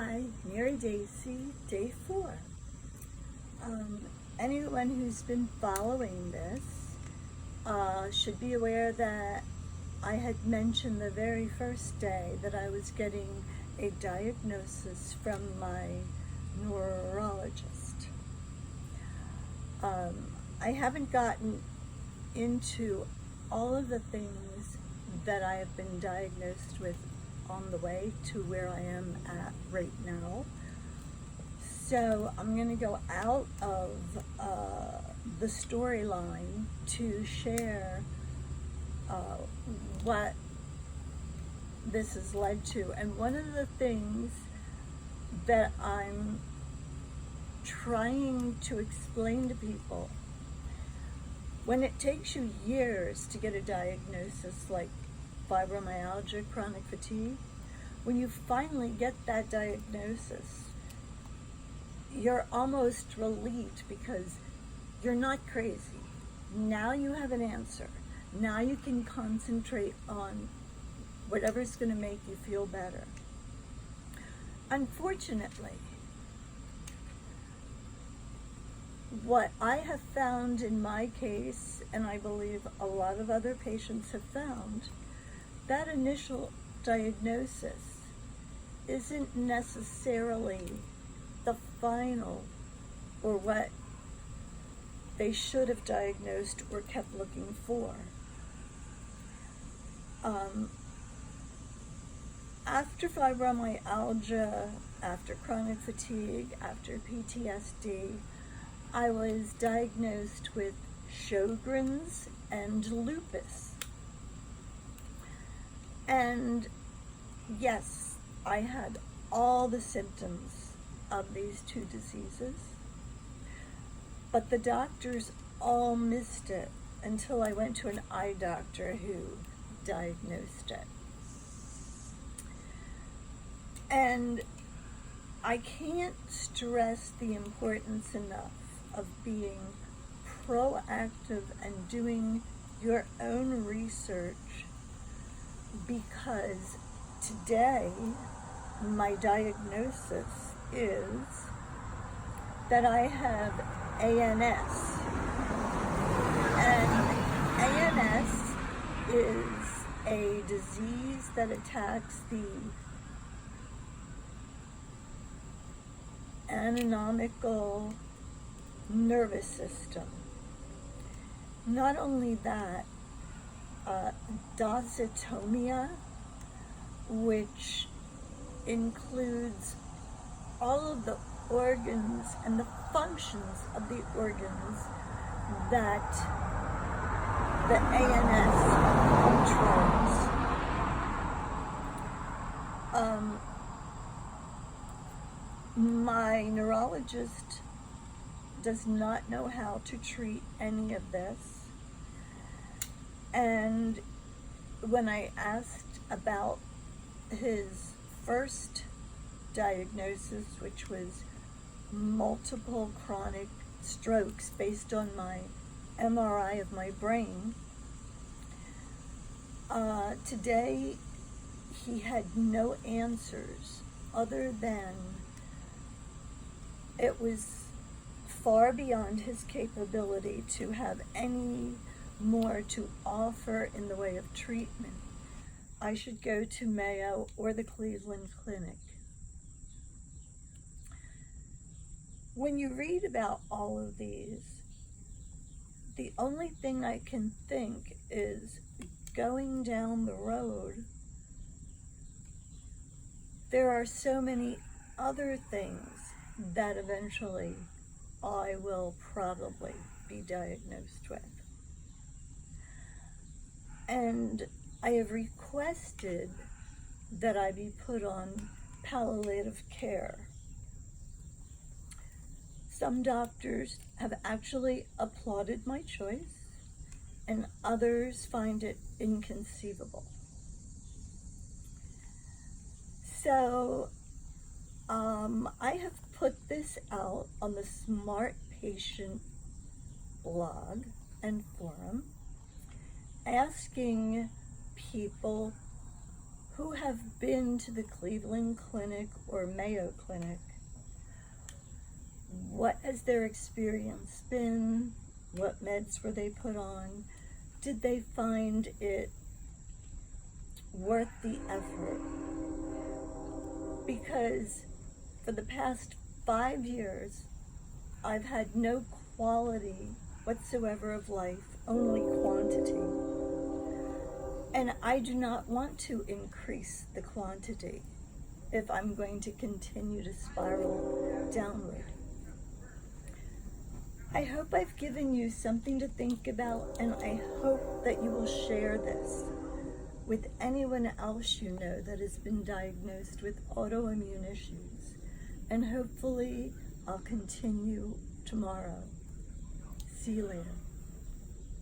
Hi, Mary Dacey, day 4. Anyone who's been following this should be aware that I had mentioned the very first day that I was getting a diagnosis from my neurologist. I haven't gotten into all of the things that I have been diagnosed with on the way to where I am at right now. So I'm going to go out of the storyline to share what this has led to. And one of the things that I'm trying to explain to people, when it takes you years to get a diagnosis like fibromyalgia, chronic fatigue, when you finally get that diagnosis, you're almost relieved because you're not crazy. Now you have an answer. Now you can concentrate on whatever's going to make you feel better. Unfortunately, what I have found in my case, and I believe a lot of other patients have found, that initial diagnosis isn't necessarily the final or what they should have diagnosed or kept looking for. After fibromyalgia, after chronic fatigue, after PTSD, I was diagnosed with Sjogren's and lupus. And yes, I had all the symptoms of these two diseases, but the doctors all missed it until I went to an eye doctor who diagnosed it. And I can't stress the importance enough of being proactive and doing your own research, because today my diagnosis is that I have ANS. And ANS is a disease that attacks the antonomic-nervous system. Not only that, dysautonomia, which includes all of the organs and the functions of the organs that the ANS controls. My neurologist does not know how to treat any of this. And when I asked about his first diagnosis, which was multiple chronic strokes based on my MRI of my brain, today he had no answers other than it was far beyond his capability to have any more to offer in the way of treatment. I should go to Mayo or the Cleveland Clinic. When you read about all of these, the only thing I can think is going down the road, there are so many other things that eventually I will probably be diagnosed with. And I have requested that I be put on palliative care. Some doctors have actually applauded my choice, and others find it inconceivable. So I have put this out on the Smart Patient blog and forum, asking people who have been to the Cleveland Clinic or Mayo Clinic, what has their experience been? What meds were they put on? Did they find it worth the effort? Because for the past 5 years, I've had no quality whatsoever of life, only quantity. And I do not want to increase the quantity if I'm going to continue to spiral downward. I hope I've given you something to think about, and I hope that you will share this with anyone else you know that has been diagnosed with autoimmune issues. And hopefully I'll continue tomorrow. See you later.